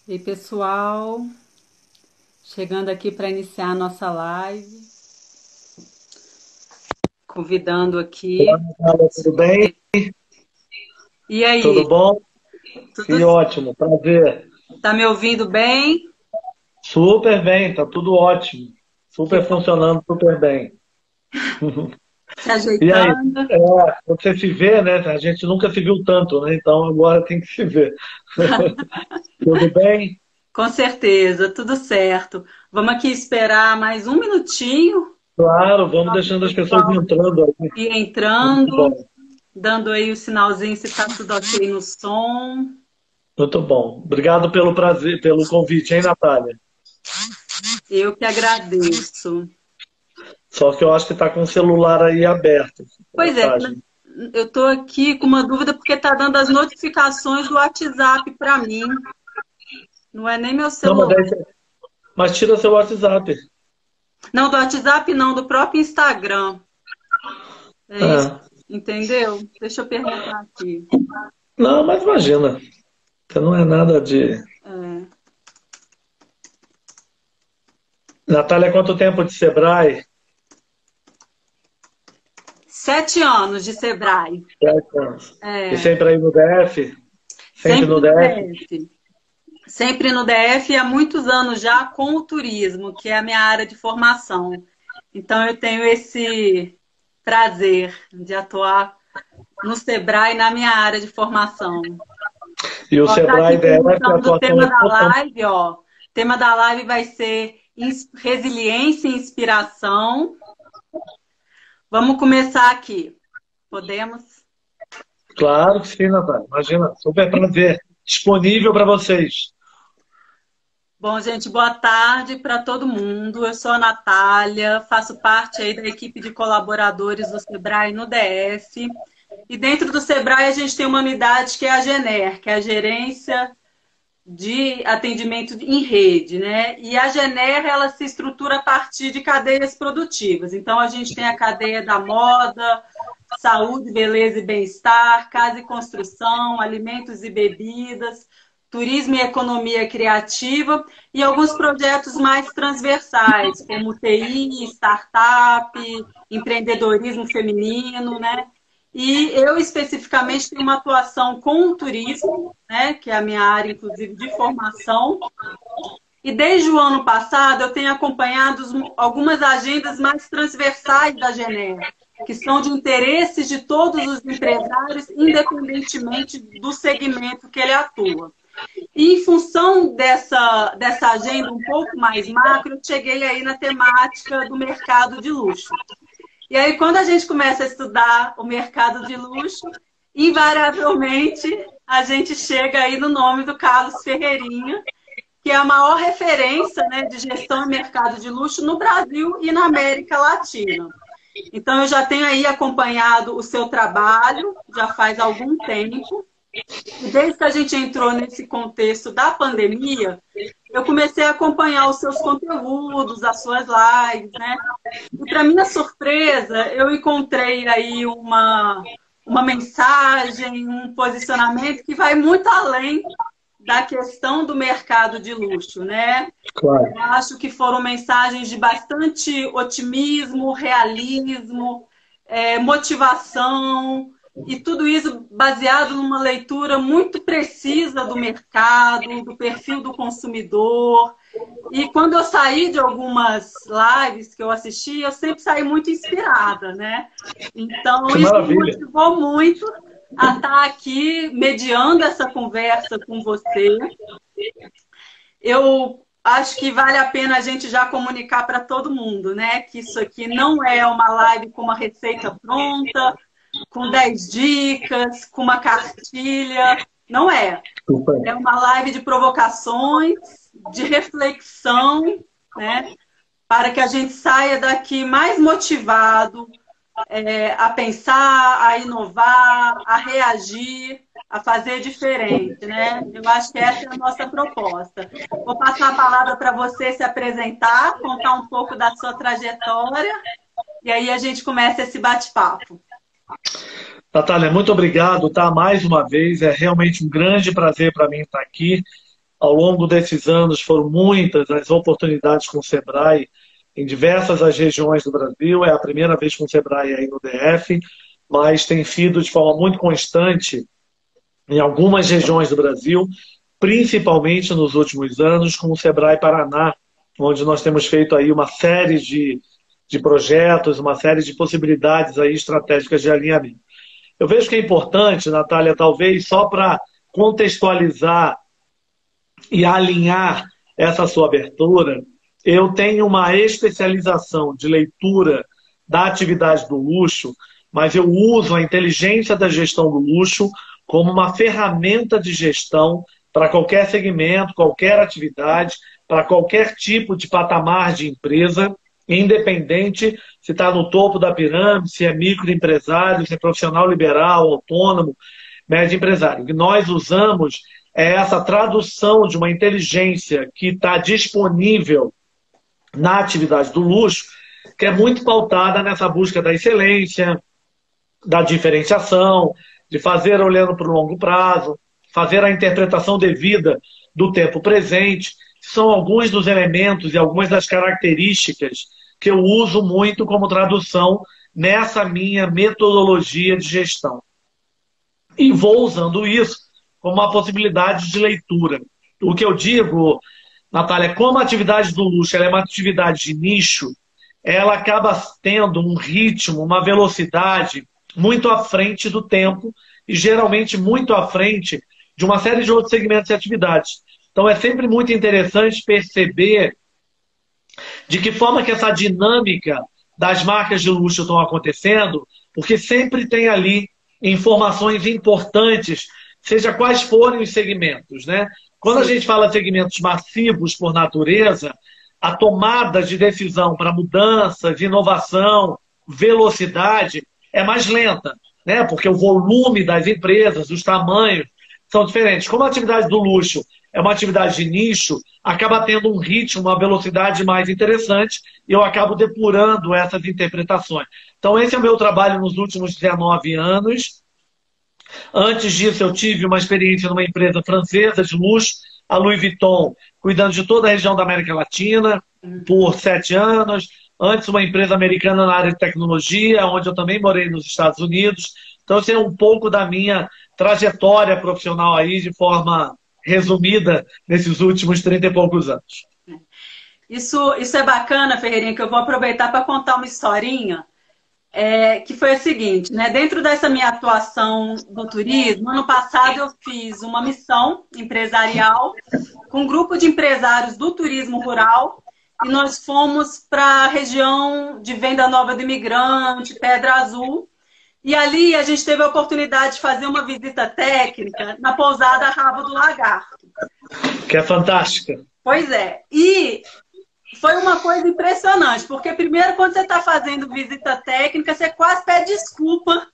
E aí, pessoal, chegando aqui para iniciar a nossa live, convidando aqui. Olá, tudo bem? E aí, Tudo bom? tudo, Que ótimo, prazer. tá me ouvindo bem? Super bem, tá tudo ótimo. Que Super bom, funcionando, super bem. se E aí, ajeitando. é, você se vê, né? A gente nunca se viu tanto, né? Então agora tem que se ver. Tudo bem? Com certeza, tudo certo. Vamos aqui esperar mais um minutinho Claro, vamos para o deixando as pessoas pessoal entrando aí. ir Muito entrando, bom, dando aí o sinalzinho se está tudo ok no som. muito bom. Obrigado pelo prazer, pelo convite, hein, Natália? Eu que agradeço. Só que eu acho que está com o celular aí aberto, Pois é, mensagem. eu estou aqui com uma dúvida porque está dando as notificações do WhatsApp para mim. Não é nem meu Não, celular. mas tira seu WhatsApp. Não, do WhatsApp não, do próprio Instagram. É isso, É. entendeu? Deixa eu perguntar aqui. Não, mas imagina. Que não é nada de. É, Natália, quanto tempo de Sebrae? 7 anos de Sebrae. 7 anos. E É, sempre aí no DF? Sempre sempre no no DF? DF. Sempre no DF e há muitos anos já com o turismo, que é a minha área de formação. Então eu tenho esse prazer de atuar no Sebrae na minha área de formação. E o Ó, tá aqui Sebrae DF, a perguntando do atuação tema é da totalmente. live, ó. O tema da live vai ser resiliência e inspiração. Vamos começar aqui. Podemos? Claro que sim, Natália. Imagina, super prazer. Disponível para vocês. Bom, gente, boa tarde para todo mundo. Eu sou a Natália, faço parte aí da equipe de colaboradores do Sebrae no DF. E dentro do Sebrae a gente tem uma unidade que é a GENER, que é a Gerência de Atendimento em Rede, né? E a GENER, ela se estrutura a partir de cadeias produtivas. Então a gente tem a cadeia da moda, saúde, beleza e bem-estar, casa e construção, alimentos e bebidas, turismo e economia criativa e alguns projetos mais transversais, como TI, startup, empreendedorismo feminino, né? E eu especificamente tenho uma atuação com o turismo, né, que é a minha área, inclusive, de formação. E desde o ano passado eu tenho acompanhado algumas agendas mais transversais da GENER, que são de interesse de todos os empresários, independentemente do segmento que ele atua. E em função dessa agenda um pouco mais macro, eu cheguei aí na temática do mercado de luxo. E aí, quando a gente começa a estudar o mercado de luxo, invariavelmente a gente chega aí no nome do Carlos Ferreirinha, que é a maior referência, né, de gestão e mercado de luxo no Brasil e na América Latina. Então, eu já tenho aí acompanhado o seu trabalho, já faz algum tempo, e desde que a gente entrou nesse contexto da pandemia, eu comecei a acompanhar os seus conteúdos, as suas lives, né? E para minha surpresa, eu encontrei aí uma mensagem, um posicionamento que vai muito além da questão do mercado de luxo, né? Claro. Eu acho que foram mensagens de bastante otimismo, realismo, motivação, e tudo isso baseado numa leitura muito precisa do mercado, do perfil do consumidor. E quando eu saí de algumas lives que eu assisti, eu sempre saí muito inspirada, né? Então, Que isso me maravilha. motivou muito a estar aqui mediando essa conversa com você. Eu acho que vale a pena a gente já comunicar para todo mundo, né? Que isso aqui não é uma live com uma receita pronta, com 10 dicas, com uma cartilha. Não é. Super. É uma live de provocações, de reflexão, né? Para que a gente saia daqui mais motivado, a pensar, a inovar, a reagir, a fazer diferente, né? Eu acho que essa é a nossa proposta. Vou passar a palavra para você se apresentar, contar um pouco da sua trajetória, e aí a gente começa esse bate-papo. Natália, muito obrigado, tá? Mais uma vez, é realmente um grande prazer para mim estar aqui. Ao longo desses anos foram muitas as oportunidades com o Sebrae em diversas as regiões do Brasil. É a primeira vez com o Sebrae aí no DF, mas tem sido de forma muito constante em algumas regiões do Brasil, principalmente nos últimos anos com o Sebrae Paraná, onde nós temos feito aí uma série de projetos, uma série de possibilidades aí estratégicas de alinhamento. Eu vejo que é importante, Natália, talvez só para contextualizar e alinhar essa sua abertura, eu tenho uma especialização de leitura da atividade do luxo, mas eu uso a inteligência da gestão do luxo como uma ferramenta de gestão para qualquer segmento, qualquer atividade, para qualquer tipo de patamar de empresa, independente se está no topo da pirâmide, se é microempresário, se é profissional liberal, autônomo, médio empresário. O que nós usamos é essa tradução de uma inteligência que está disponível na atividade do luxo, que é muito pautada nessa busca da excelência, da diferenciação, de fazer olhando para o longo prazo, fazer a interpretação devida do tempo presente. São alguns dos elementos e algumas das características que eu uso muito como tradução nessa minha metodologia de gestão. E vou usando isso como uma possibilidade de leitura. O que eu digo, Natália, como a atividade do luxo ela é uma atividade de nicho, ela acaba tendo um ritmo, uma velocidade muito à frente do tempo e geralmente muito à frente de uma série de outros segmentos e atividades. Então é sempre muito interessante perceber de que forma que essa dinâmica das marcas de luxo estão acontecendo, porque sempre tem ali informações importantes, seja quais forem os segmentos, né? Quando a gente fala de segmentos massivos por natureza, a tomada de decisão para mudanças, inovação, velocidade é mais lenta, né? Porque o volume das empresas, os tamanhos são diferentes. Como a atividade do luxo é uma atividade de nicho, acaba tendo um ritmo, uma velocidade mais interessante e eu acabo depurando essas interpretações. Então esse é o meu trabalho nos últimos 19 anos. Antes disso eu tive uma experiência numa empresa francesa de luxo, a Louis Vuitton, cuidando de toda a região da América Latina por 7 anos. Antes uma empresa americana na área de tecnologia, onde eu também morei nos Estados Unidos. Então esse é um pouco da minha trajetória profissional aí de forma resumida nesses últimos 30 e poucos anos. Isso é bacana, Ferreirinha, que eu vou aproveitar para contar uma historinha, que foi a seguinte, né? Dentro dessa minha atuação no turismo, ano passado eu fiz uma missão empresarial com um grupo de empresários do turismo rural e nós fomos para a região de Venda Nova do Imigrante, Pedra Azul, e ali a gente teve a oportunidade de fazer uma visita técnica na pousada Rabo do Lagarto. Que é fantástica. Pois é. E foi uma coisa impressionante, porque primeiro quando você está fazendo visita técnica, você quase pede desculpa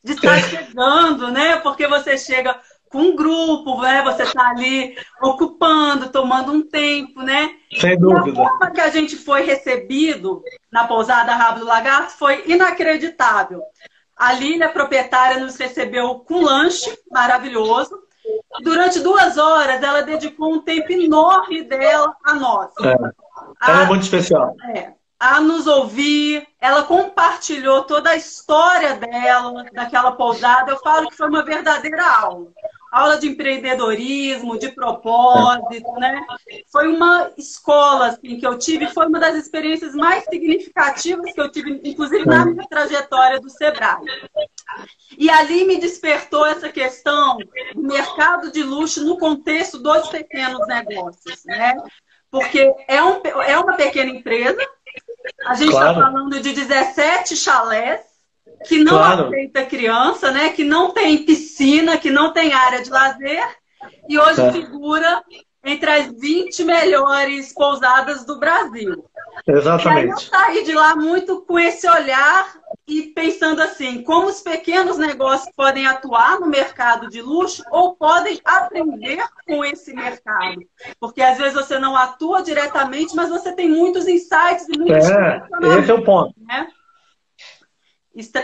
de estar chegando, né? Porque você chega com um grupo, né? Você está ali ocupando, tomando um tempo, né? Sem dúvida. E a forma que a gente foi recebido na pousada Rabo do Lagarto foi inacreditável. A Lília, proprietária, nos recebeu com lanche maravilhoso. Durante 2 horas, ela dedicou um tempo enorme dela a nós. Ela é muito especial. A nos ouvir. Ela compartilhou toda a história dela, daquela pousada. Eu falo que foi uma verdadeira aula. Aula de empreendedorismo, de propósito, né? Foi uma escola assim, que eu tive, foi uma das experiências mais significativas que eu tive, inclusive na minha trajetória do Sebrae. E ali me despertou essa questão do mercado de luxo no contexto dos pequenos negócios, né? Porque é uma pequena empresa, a gente está falando de 17 chalés, que não aceita criança, né? Que não tem piscina, que não tem área de lazer, e hoje figura entre as 20 melhores pousadas do Brasil. Exatamente. E aí eu saí de lá muito com esse olhar e pensando assim, como os pequenos negócios podem atuar no mercado de luxo ou podem aprender com esse mercado. Porque às vezes você não atua diretamente, mas você tem muitos insights e muitos esse é o ponto. Né?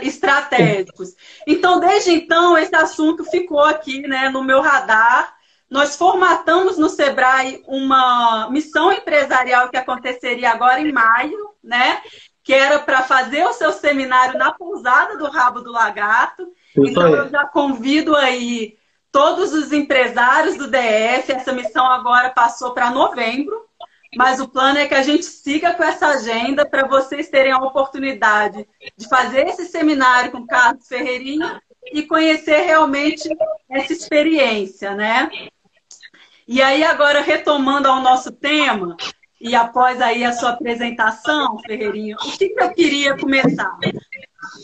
Estratégicos. Então, desde então, esse assunto ficou aqui, né, no meu radar. nós formatamos no Sebrae uma missão empresarial que aconteceria agora em maio, né? Que era para fazer o seu seminário na pousada do Rabo do Lagarto. Então, eu já convido aí todos os empresários do DF. Essa missão agora passou para novembro, mas o plano é que a gente siga com essa agenda para vocês terem a oportunidade de fazer esse seminário com o Carlos Ferreirinha e conhecer realmente essa experiência, né? E aí, agora, retomando ao nosso tema, e após aí a sua apresentação, Ferreirinha, o que eu queria começar?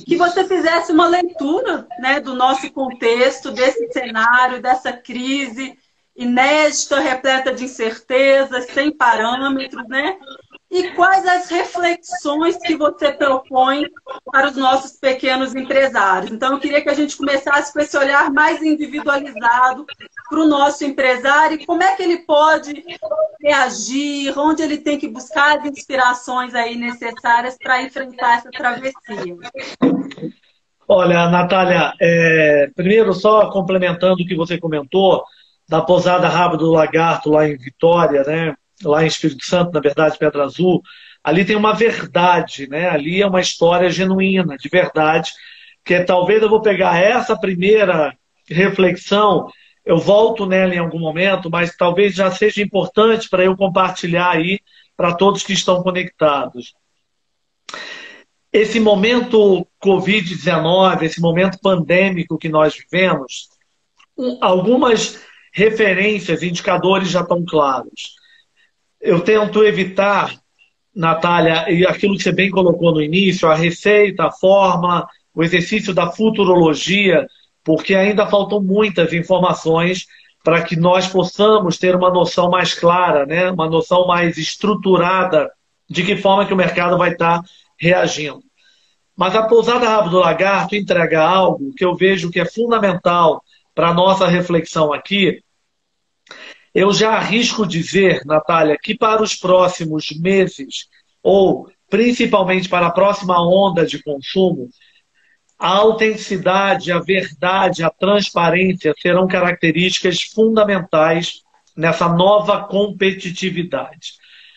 Que você fizesse uma leitura, né, do nosso contexto, desse cenário, dessa crise inédita, repleta de incertezas, sem parâmetros, né? E quais as reflexões que você propõe para os nossos pequenos empresários? Então, eu queria que a gente começasse com esse olhar mais individualizado para o nosso empresário, como é que ele pode reagir, onde ele tem que buscar as inspirações aí necessárias para enfrentar essa travessia. Olha, Natália, primeiro só complementando o que você comentou, da pousada Rabo do Lagarto lá em Vitória, né? Lá em Espírito Santo, na verdade, Pedra Azul, ali tem uma verdade, né? Ali é uma história genuína, de verdade, que talvez eu vou pegar essa primeira reflexão, eu volto nela em algum momento, mas talvez já seja importante para eu compartilhar aí para todos que estão conectados. Esse momento Covid-19, esse momento pandêmico que nós vivemos, algumas referências, indicadores já estão claros. Eu tento evitar, Natália, e aquilo que você bem colocou no início, a receita, a fórmula, o exercício da futurologia, porque ainda faltam muitas informações para que nós possamos ter uma noção mais clara, né? Uma noção mais estruturada de que forma que o mercado vai estar reagindo. Mas a pousada Rabo do Lagarto entrega algo que eu vejo que é fundamental para a nossa reflexão aqui. Eu já arrisco dizer, Natália, que para os próximos meses, ou principalmente para a próxima onda de consumo, a autenticidade, a verdade, a transparência serão características fundamentais nessa nova competitividade.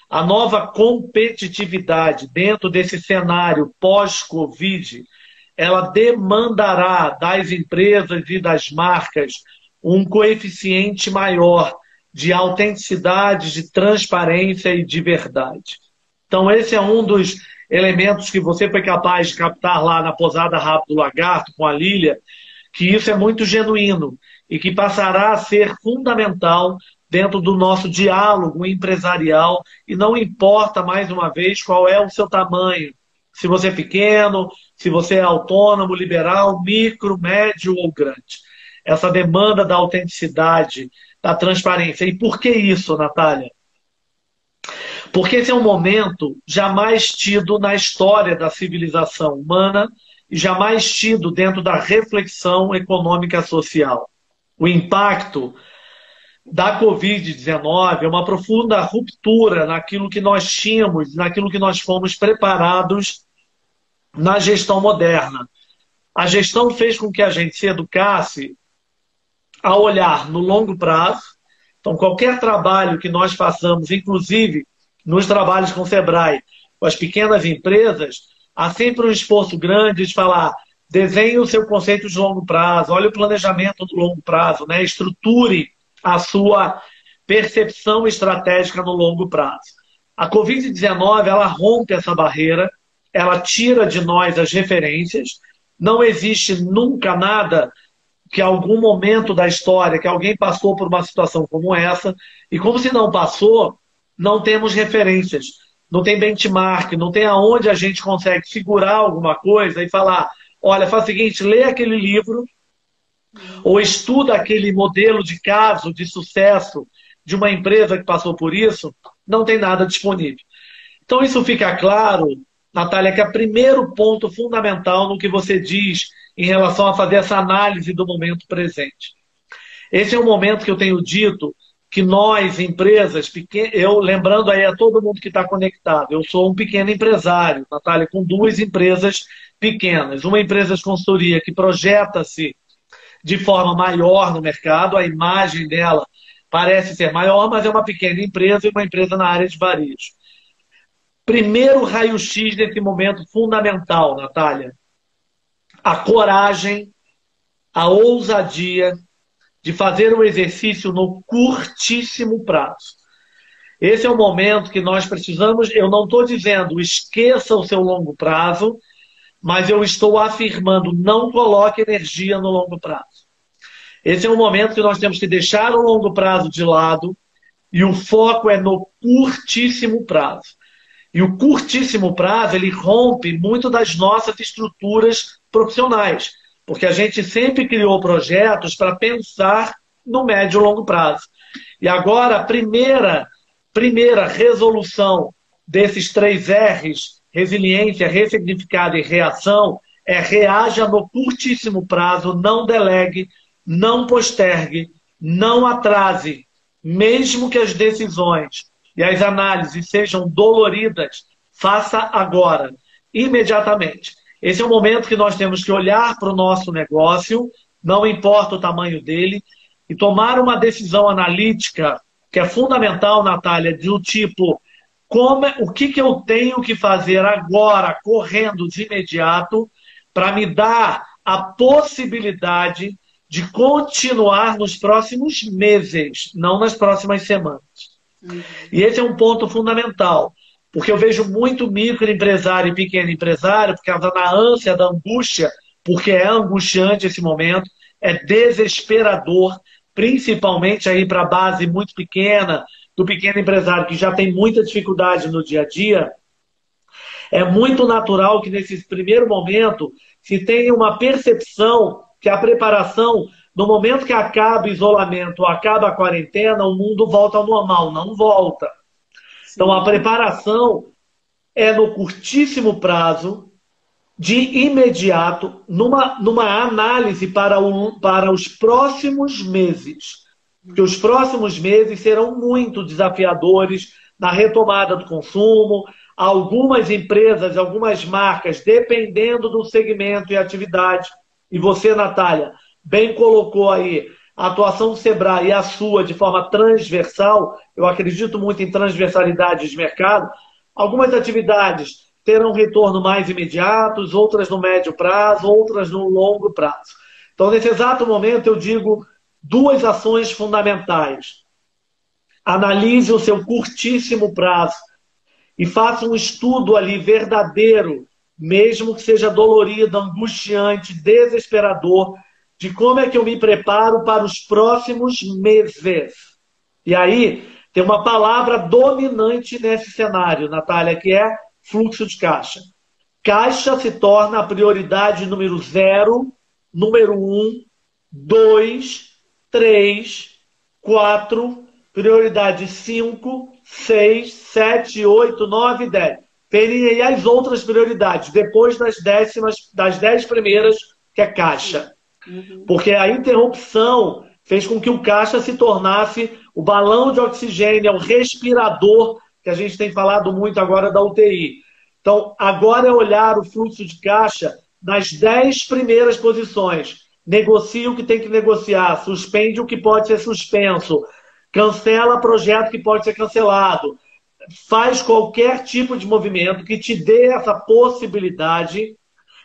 A nova competitividade dentro desse cenário pós-Covid, ela demandará das empresas e das marcas um coeficiente maior de autenticidade, de transparência e de verdade. Então, esse é um dos elementos que você foi capaz de captar lá na pousada Rabo do Lagarto com a Lília, que isso é muito genuíno e que passará a ser fundamental dentro do nosso diálogo empresarial, e não importa, mais uma vez, qual é o seu tamanho. Se você é pequeno, se você é autônomo, liberal, micro, médio ou grande. Essa demanda da autenticidade, da transparência. E por que isso, Natália? Porque esse é um momento jamais tido na história da civilização humana e jamais tido dentro da reflexão econômica social. O impacto da Covid-19 é uma profunda ruptura naquilo que nós tínhamos, naquilo que nós fomos preparados na gestão moderna. A gestão fez com que a gente se educasse a olhar no longo prazo. Então, qualquer trabalho que nós façamos, inclusive nos trabalhos com o Sebrae, com as pequenas empresas, há sempre um esforço grande de falar, desenhe o seu conceito de longo prazo, olhe o planejamento do longo prazo, né? Estruture a sua percepção estratégica no longo prazo. A Covid-19, ela rompe essa barreira, ela tira de nós as referências, não existe nunca nada que algum momento da história que alguém passou por uma situação como essa, e como se não passou, não temos referências, não tem benchmark, não tem aonde a gente consegue segurar alguma coisa e falar, olha, faz o seguinte, lê aquele livro, ou estuda aquele modelo de caso de sucesso de uma empresa que passou por isso, não tem nada disponível. Então isso fica claro, Natália, que é o primeiro ponto fundamental no que você diz em relação a fazer essa análise do momento presente. Esse é o momento que eu tenho dito que nós, empresas, eu lembrando aí a todo mundo que está conectado, eu sou um pequeno empresário, Natália, com 2 empresas pequenas. Uma empresa de consultoria que projeta-se de forma maior no mercado, a imagem dela parece ser maior, mas é uma pequena empresa e uma empresa na área de varejo. Primeiro raio-x desse momento fundamental, Natália. A coragem, a ousadia de fazer o exercício no curtíssimo prazo. Esse é o momento que nós precisamos. Eu não estou dizendo esqueça o seu longo prazo, mas eu estou afirmando não coloque energia no longo prazo. Esse é o momento que nós temos que deixar o longo prazo de lado e o foco é no curtíssimo prazo. E o curtíssimo prazo, ele rompe muito das nossas estruturas profissionais, porque a gente sempre criou projetos para pensar no médio e longo prazo. E agora, a primeira resolução desses 3 R's, resiliência, ressignificado e reação, é reaja no curtíssimo prazo, não delegue, não postergue, não atrase, mesmo que as decisões e as análises sejam doloridas, faça agora, imediatamente. Esse é o momento que nós temos que olhar para o nosso negócio, não importa o tamanho dele, e tomar uma decisão analítica, que é fundamental, Natália, do tipo, o que eu tenho que fazer agora, correndo de imediato, para me dar a possibilidade de continuar nos próximos meses, não nas próximas semanas. E esse é um ponto fundamental, porque eu vejo muito microempresário e pequeno empresário, por causa da ânsia, da angústia, porque é angustiante esse momento, é desesperador, principalmente aí para a base muito pequena, do pequeno empresário que já tem muita dificuldade no dia a dia. É muito natural que nesse primeiro momento se tenha uma percepção que a preparação, no momento que acaba o isolamento, acaba a quarentena, o mundo volta ao normal. Não volta. Sim. Então, a preparação é no curtíssimo prazo, de imediato, numa análise para os próximos meses. Porque os próximos meses serão muito desafiadores na retomada do consumo. Algumas empresas, algumas marcas, dependendo do segmento e atividade. E você, Natália, bem colocou aí a atuação do Sebrae e a sua de forma transversal. Eu acredito muito em transversalidade de mercado. Algumas atividades terão retorno mais imediatos, outras no médio prazo, outras no longo prazo. Então, nesse exato momento, eu digo 2 ações fundamentais. Analise o seu curtíssimo prazo e faça um estudo ali verdadeiro, mesmo que seja dolorido, angustiante, desesperador, de como é que eu me preparo para os próximos meses. E aí, tem uma palavra dominante nesse cenário, Natália, que é fluxo de caixa. Caixa se torna a prioridade número 0, número 1, 2, 3, 4, prioridade 5, 6, 7, 8, 9, 10. Tem aí as outras prioridades, depois das 10 primeiras, que é caixa. Porque a interrupção fez com que o caixa se tornasse o balão de oxigênio, o respirador, que a gente tem falado muito agora da UTI. Então, agora é olhar o fluxo de caixa nas 10 primeiras posições. Negocia o que tem que negociar, suspende o que pode ser suspenso, cancela projeto que pode ser cancelado, faz qualquer tipo de movimento que te dê essa possibilidade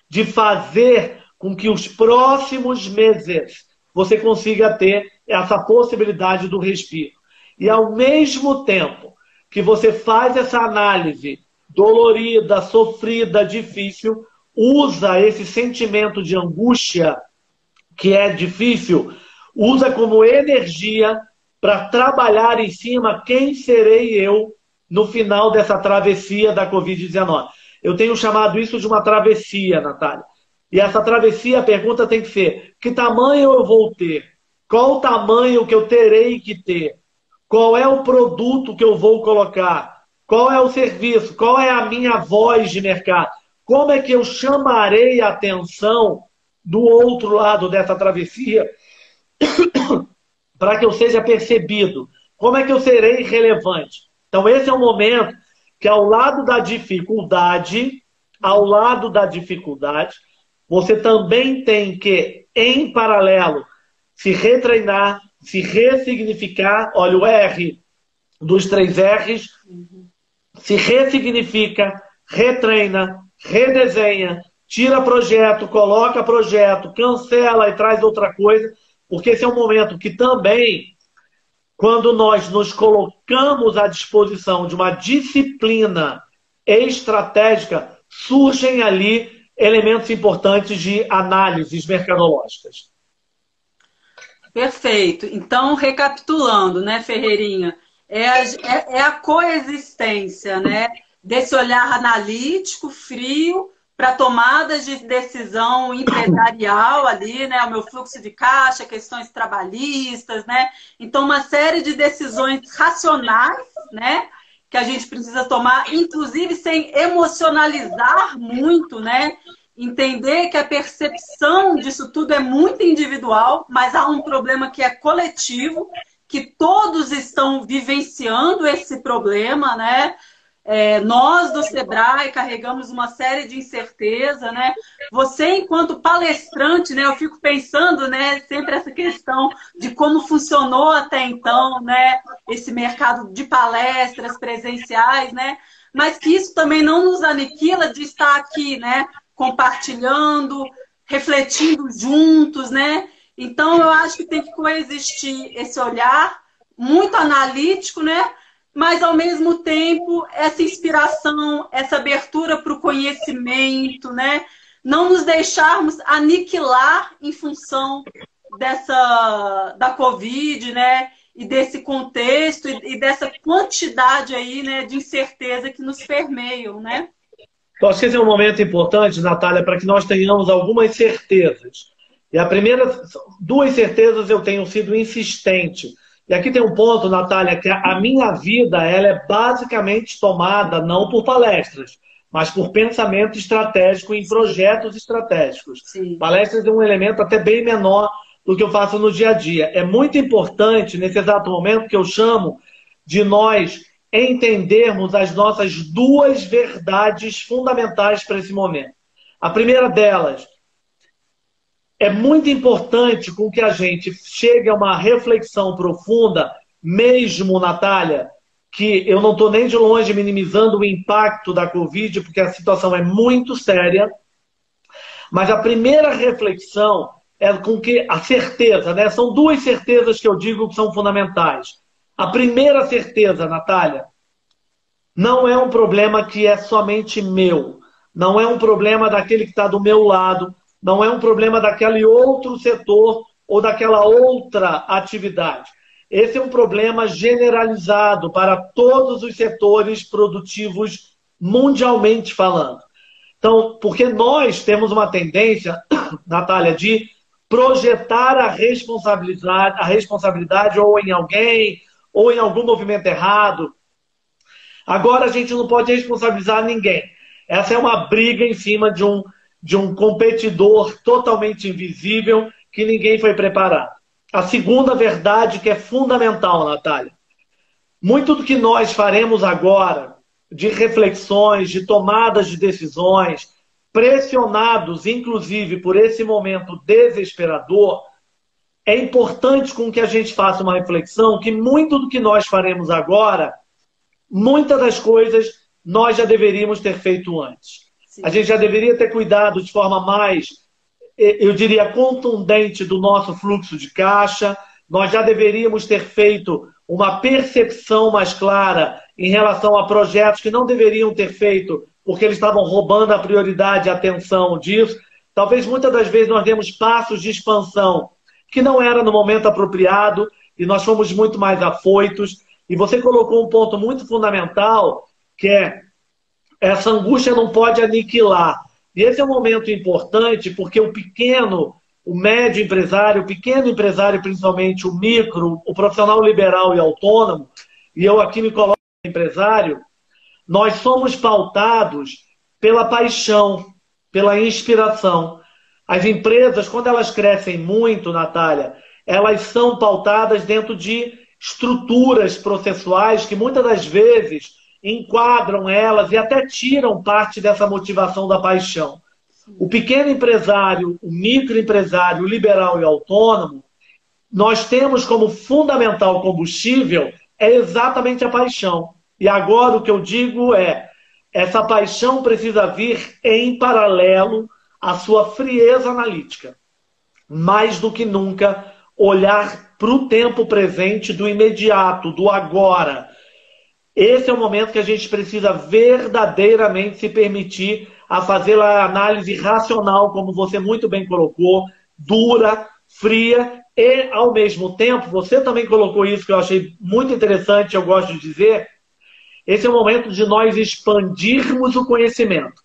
de fazer com que os próximos meses você consiga ter essa possibilidade do respiro. E ao mesmo tempo que você faz essa análise dolorida, sofrida, difícil, usa esse sentimento de angústia, que é difícil, usa como energia para trabalhar em cima quem serei eu no final dessa travessia da Covid-19. Eu tenho chamado isso de uma travessia, Natália. E essa travessia, a pergunta tem que ser: que tamanho eu vou ter? Qual o tamanho que eu terei que ter? Qual é o produto que eu vou colocar? Qual é o serviço? Qual é a minha voz de mercado? Como é que eu chamarei a atenção do outro lado dessa travessia para que eu seja percebido? Como é que eu serei relevante? Então, esse é o momento que, ao lado da dificuldade, você também tem que, em paralelo, se retreinar, se ressignificar, olha o R dos 3 R's, se ressignifica, retreina, redesenha, tira projeto, coloca projeto, cancela e traz outra coisa, porque esse é um momento que também, quando nós nos colocamos à disposição de uma disciplina estratégica, surgem ali elementos importantes de análises mercadológicas. Perfeito. Então, recapitulando, né, Ferreirinha, é a coexistência, né, desse olhar analítico, frio, para tomadas de decisão empresarial ali, né, o meu fluxo de caixa, questões trabalhistas, né, então uma série de decisões racionais, né, que a gente precisa tomar, inclusive sem emocionalizar muito, né, entender que a percepção disso tudo é muito individual, mas há um problema que é coletivo, que todos estão vivenciando esse problema, né? Nós do Sebrae carregamos uma série de incerteza, né? Você, enquanto palestrante, né? Eu fico pensando, né? Sempre essa questão de como funcionou até então, né? Esse mercado de palestras presenciais, né? Mas que isso também não nos aniquila de estar aqui, né? Compartilhando, refletindo juntos, né? Então, eu acho que tem que coexistir esse olhar muito analítico, né? Mas, ao mesmo tempo, essa inspiração, essa abertura para o conhecimento, né? Não nos deixarmos aniquilar em função da Covid, né? E desse contexto e dessa quantidade aí, né, de incerteza que nos permeiam, né? Então, acho que esse é um momento importante, Natália, para que nós tenhamos algumas certezas. E a primeira, 2 certezas eu tenho sido insistente. E aqui tem um ponto, Natália, que a minha vida ela é basicamente tomada não por palestras, mas por pensamento estratégico em projetos estratégicos. Sim. Palestras é um elemento até bem menor do que eu faço no dia a dia. É muito importante, nesse exato momento, que eu chamo de nós entendermos as nossas 2 verdades fundamentais para esse momento. A primeira delas, é muito importante com que a gente chegue a uma reflexão profunda, mesmo, Natália, que eu não estou nem de longe minimizando o impacto da Covid, porque a situação é muito séria, mas a primeira reflexão é com que a certeza, né? São 2 certezas que eu digo que são fundamentais. A primeira certeza, Natália, não é um problema que é somente meu, não é um problema daquele que está do meu lado, não é um problema daquele outro setor ou daquela outra atividade. Esse é um problema generalizado para todos os setores produtivos mundialmente falando. Então, porque nós temos uma tendência, Natália, de projetar a responsabilidade ou em alguém, ou em algum movimento errado. Agora a gente não pode responsabilizar ninguém. Essa é uma briga em cima de um competidor totalmente invisível que ninguém foi preparado. A segunda verdade que é fundamental, Natália. Muito do que nós faremos agora, de reflexões, de tomadas de decisões, pressionados, inclusive, por esse momento desesperador, é importante com que a gente faça uma reflexão que muito do que nós faremos agora, muitas das coisas nós já deveríamos ter feito antes. Sim. A gente já deveria ter cuidado de forma mais, eu diria, contundente do nosso fluxo de caixa, nós já deveríamos ter feito uma percepção mais clara em relação a projetos que não deveriam ter feito porque eles estavam roubando a prioridade e a atenção disso. Talvez muitas das vezes nós demos passos de expansão que não era no momento apropriado e nós fomos muito mais afoitos. E você colocou um ponto muito fundamental, que é essa angústia não pode aniquilar. E esse é um momento importante porque o pequeno, o médio empresário, o pequeno empresário, principalmente o micro, o profissional liberal e autônomo, e eu aqui me coloco como empresário, nós somos pautados pela paixão, pela inspiração. As empresas, quando elas crescem muito, Natália, elas são pautadas dentro de estruturas processuais que muitas das vezes enquadram elas e até tiram parte dessa motivação da paixão. O pequeno empresário, o microempresário, o liberal e autônomo, nós temos como fundamental combustível é exatamente a paixão. E agora o que eu digo é, essa paixão precisa vir em paralelo à sua frieza analítica. Mais do que nunca, olhar para o tempo presente do imediato, do agora. Esse é o momento que a gente precisa verdadeiramente se permitir a fazer a análise racional, como você muito bem colocou, dura, fria e, ao mesmo tempo, você também colocou isso que eu achei muito interessante, eu gosto de dizer, esse é o momento de nós expandirmos o conhecimento.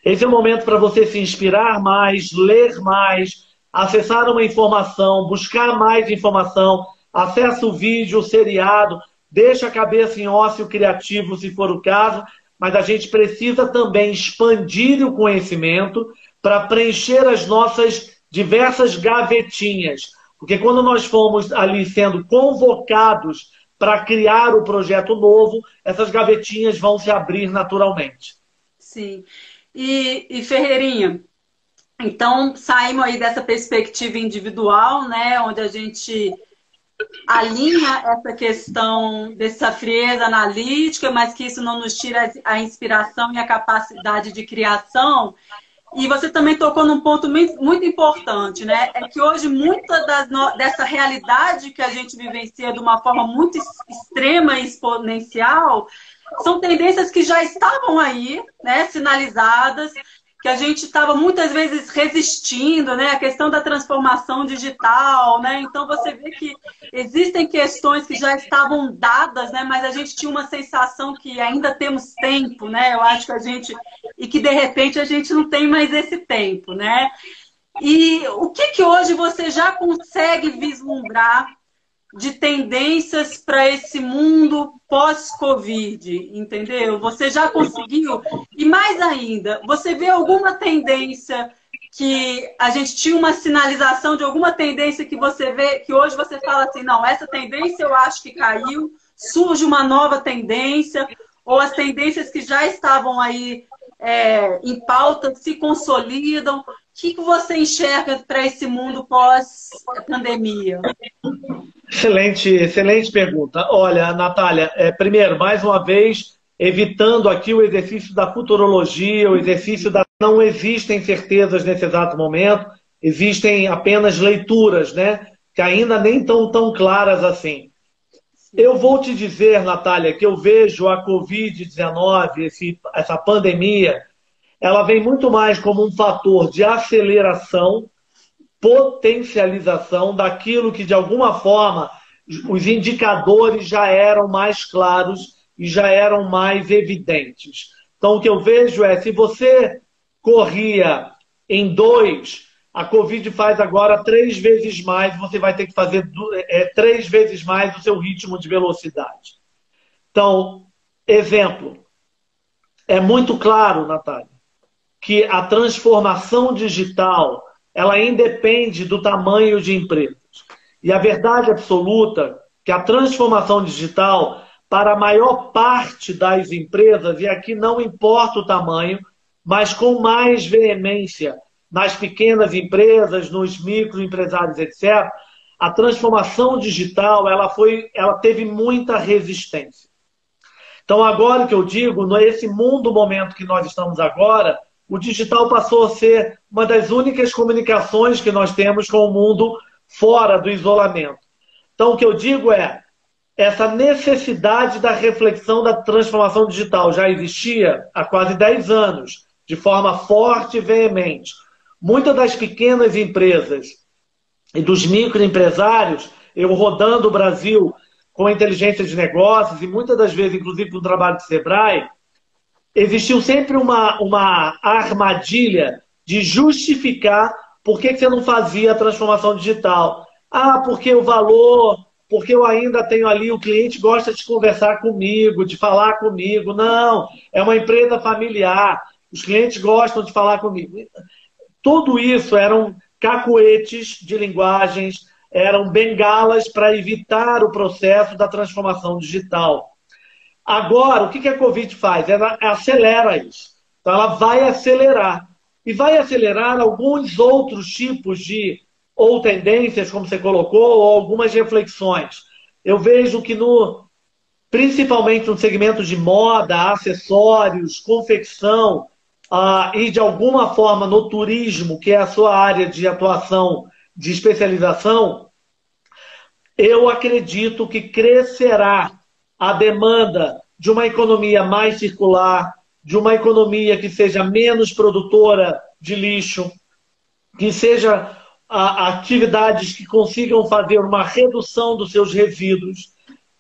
Esse é o momento para você se inspirar mais, ler mais, acessar uma informação, buscar mais informação, acessa o vídeo, o seriado, deixa a cabeça em ócio criativo, se for o caso, mas a gente precisa também expandir o conhecimento para preencher as nossas diversas gavetinhas. Porque quando nós fomos ali sendo convocados para criar o projeto novo, essas gavetinhas vão se abrir naturalmente. Sim. E Ferreirinha, então saímos aí dessa perspectiva individual, né, onde a gente alinha essa questão dessa frieza analítica, mas que isso não nos tira a inspiração e a capacidade de criação. E você também tocou num ponto muito importante, né? É que hoje muita dessa realidade que a gente vivencia de uma forma muito extrema e exponencial são tendências que já estavam aí, né, sinalizadas, que a gente estava muitas vezes resistindo, né? A questão da transformação digital, né? Então você vê que existem questões que já estavam dadas, né? Mas a gente tinha uma sensação que ainda temos tempo, né? Eu acho que a gente e que de repente a gente não tem mais esse tempo, né? E o que hoje você já consegue vislumbrar de tendências para esse mundo pós-Covid, entendeu? Você já conseguiu? E mais ainda, você vê alguma tendência que a gente tinha uma sinalização de alguma tendência que você vê, que hoje você fala assim, não, essa tendência eu acho que caiu, surge uma nova tendência, ou as tendências que já estavam aí em pauta se consolidam? O que você enxerga para esse mundo pós-pandemia? Excelente pergunta. Olha, Natália, primeiro, mais uma vez, evitando aqui o exercício da futurologia, o exercício da... Não existem certezas nesse exato momento, existem apenas leituras, né? Que ainda nem estão tão claras assim. Eu vou te dizer, Natália, que eu vejo a Covid-19, essa pandemia, ela vem muito mais como um fator de aceleração, potencialização daquilo que, de alguma forma, os indicadores já eram mais claros e já eram mais evidentes. Então, o que eu vejo é, se você corria em 2, a Covid faz agora 3 vezes mais, você vai ter que fazer 3 vezes mais o seu ritmo de velocidade. Então, exemplo, é muito claro, Natália, que a transformação digital ela independe do tamanho de empresas. E a verdade absoluta é que a transformação digital, para a maior parte das empresas, e aqui não importa o tamanho, mas com mais veemência nas pequenas empresas, nos microempresários, etc., a transformação digital ela teve muita resistência. Então, agora o que eu digo, nesse momento que nós estamos agora, o digital passou a ser uma das únicas comunicações que nós temos com o mundo fora do isolamento. Então, o que eu digo é, essa necessidade da reflexão da transformação digital já existia há quase 10 anos, de forma forte e veemente. Muitas das pequenas empresas e dos microempresários, eu rodando o Brasil com inteligência de negócios e muitas das vezes, inclusive, com o trabalho de Sebrae, existiu sempre uma armadilha de justificar por que você não fazia a transformação digital. Ah, porque o valor, porque eu ainda tenho ali, o cliente gosta de conversar comigo, de falar comigo. Não, é uma empresa familiar, os clientes gostam de falar comigo. Tudo isso eram cacuetes de linguagens, eram bengalas para evitar o processo da transformação digital. Agora, o que a Covid faz? Ela acelera isso. Então, ela vai acelerar. E vai acelerar alguns outros tipos de ou tendências, como você colocou, ou algumas reflexões. Eu vejo que principalmente no segmento de moda, acessórios, confecção, e de alguma forma no turismo, que é a sua área de atuação, de especialização, eu acredito que crescerá a demanda de uma economia mais circular, de uma economia que seja menos produtora de lixo, que seja atividades que consigam fazer uma redução dos seus resíduos,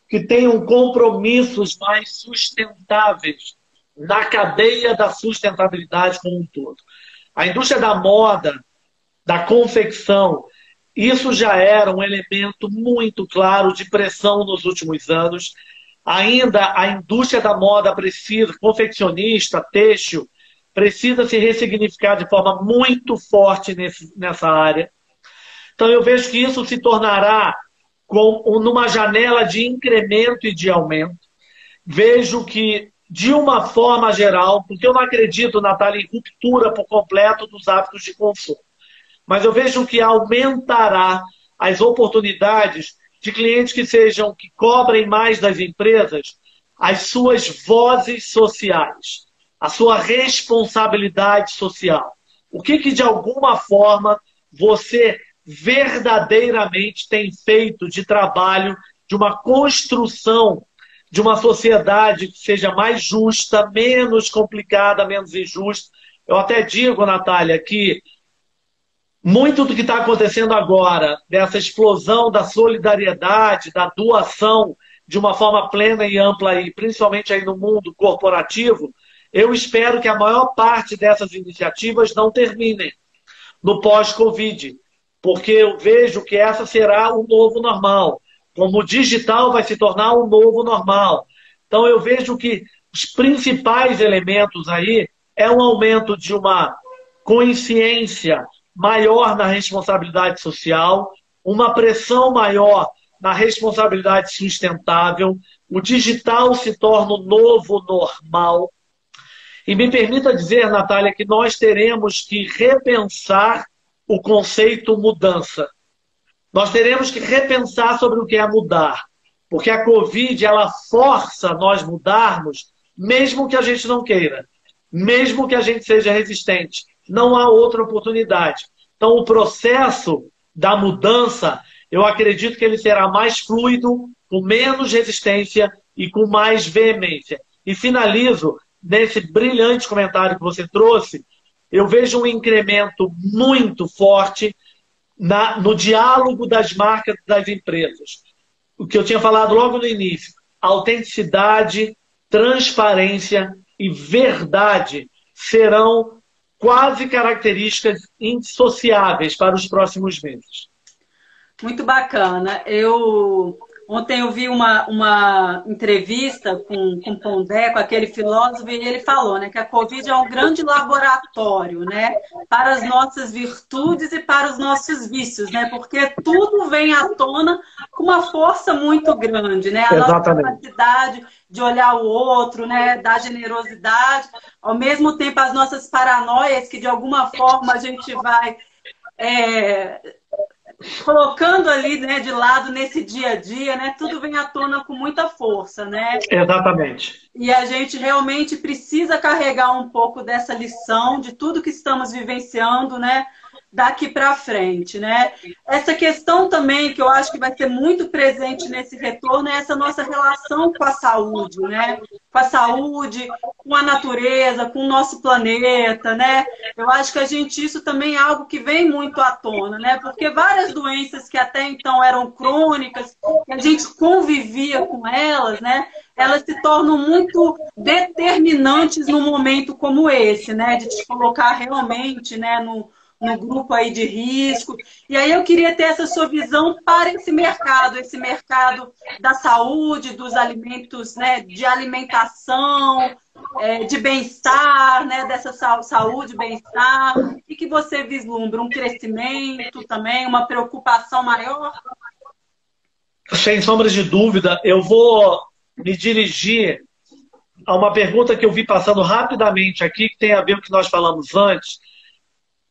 que tenham compromissos mais sustentáveis na cadeia da sustentabilidade como um todo. A indústria da moda, da confecção, isso já era um elemento muito claro de pressão nos últimos anos. Ainda a indústria da moda precisa, confeccionista, têxtil, precisa se ressignificar de forma muito forte nessa área. Então eu vejo que isso se tornará numa janela de incremento e de aumento. Vejo que, de uma forma geral, porque eu não acredito, Natália, em ruptura por completo dos hábitos de consumo, mas eu vejo que aumentará as oportunidades de clientes que cobrem mais das empresas as suas vozes sociais, a sua responsabilidade social. O que de alguma forma você verdadeiramente tem feito de trabalho, de uma construção de uma sociedade que seja mais justa, menos complicada, menos injusta. Eu até digo, Natália, que muito do que está acontecendo agora, dessa explosão da solidariedade, da doação, de uma forma plena e ampla, e principalmente aí no mundo corporativo, eu espero que a maior parte dessas iniciativas não terminem no pós-Covid, porque eu vejo que essa será o novo normal, como o digital vai se tornar o novo normal. Então eu vejo que os principais elementos aí é um aumento de uma consciência maior na responsabilidade social, uma pressão maior na responsabilidade sustentável, o digital se torna o novo normal. E me permita dizer, Natália, que nós teremos que repensar o conceito mudança. Nós teremos que repensar sobre o que é mudar, porque a Covid ela força nós mudarmos, mesmo que a gente não queira, mesmo que a gente seja resistente. Não há outra oportunidade. Então, o processo da mudança, eu acredito que ele será mais fluido, com menos resistência e com mais veemência. E finalizo nesse brilhante comentário que você trouxe. Eu vejo um incremento muito forte no diálogo das marcas e das empresas. O que eu tinha falado logo no início, autenticidade, transparência e verdade serão quase características indissociáveis para os próximos meses. Muito bacana. Ontem eu vi uma entrevista com Pondé, com aquele filósofo, e ele falou, né, que a Covid é um grande laboratório, né, para as nossas virtudes e para os nossos vícios, né, porque tudo vem à tona com uma força muito grande, né, a nossa capacidade de olhar o outro, né, da generosidade, ao mesmo tempo as nossas paranoias, que de alguma forma a gente vai colocando ali, né, de lado nesse dia a dia, né, tudo vem à tona com muita força, né? Exatamente. E a gente realmente precisa carregar um pouco dessa lição de tudo que estamos vivenciando, né, daqui para frente, né? Essa questão também que eu acho que vai ser muito presente nesse retorno é essa nossa relação com a saúde, né? Com a saúde, com a natureza, com o nosso planeta, né? Eu acho que isso também é algo que vem muito à tona, né? Porque várias doenças que até então eram crônicas, que a gente convivia com elas, né? Elas se tornam muito determinantes num momento como esse, né? De te colocar realmente, né, no grupo aí de risco. E aí eu queria ter essa sua visão para esse mercado da saúde, dos alimentos, né, de alimentação, de bem-estar, né, dessa saúde, bem-estar, e que você vislumbra um crescimento também, uma preocupação maior? Sem sombras de dúvida, eu vou me dirigir a uma pergunta que eu vi passando rapidamente aqui, que tem a ver com o que nós falamos antes,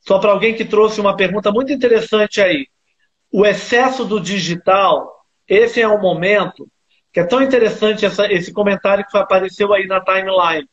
só para alguém que trouxe uma pergunta muito interessante aí. o excesso do digital, esse é um momento que é tão interessante esse comentário que apareceu aí na timeline.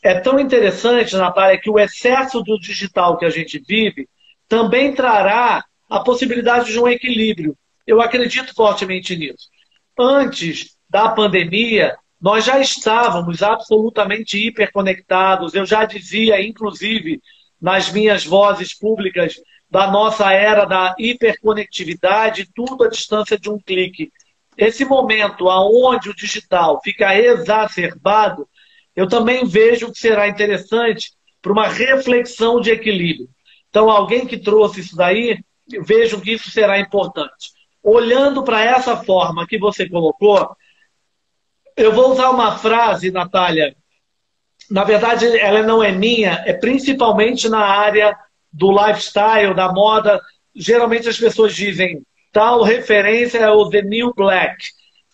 É tão interessante, Natália, que o excesso do digital que a gente vive também trará a possibilidade de um equilíbrio. Eu acredito fortemente nisso. Antes da pandemia, nós já estávamos absolutamente hiperconectados. Eu já dizia, inclusive, nas minhas vozes públicas, da nossa era da hiperconectividade, tudo à distância de um clique. Esse momento onde o digital fica exacerbado, eu também vejo que será interessante para uma reflexão de equilíbrio. Então, alguém que trouxe isso daí, eu vejo que isso será importante. Olhando para essa forma que você colocou, eu vou usar uma frase, Natália. Na verdade, ela não é minha, é principalmente na área do lifestyle, da moda. Geralmente as pessoas dizem, tal referência é o The New Black,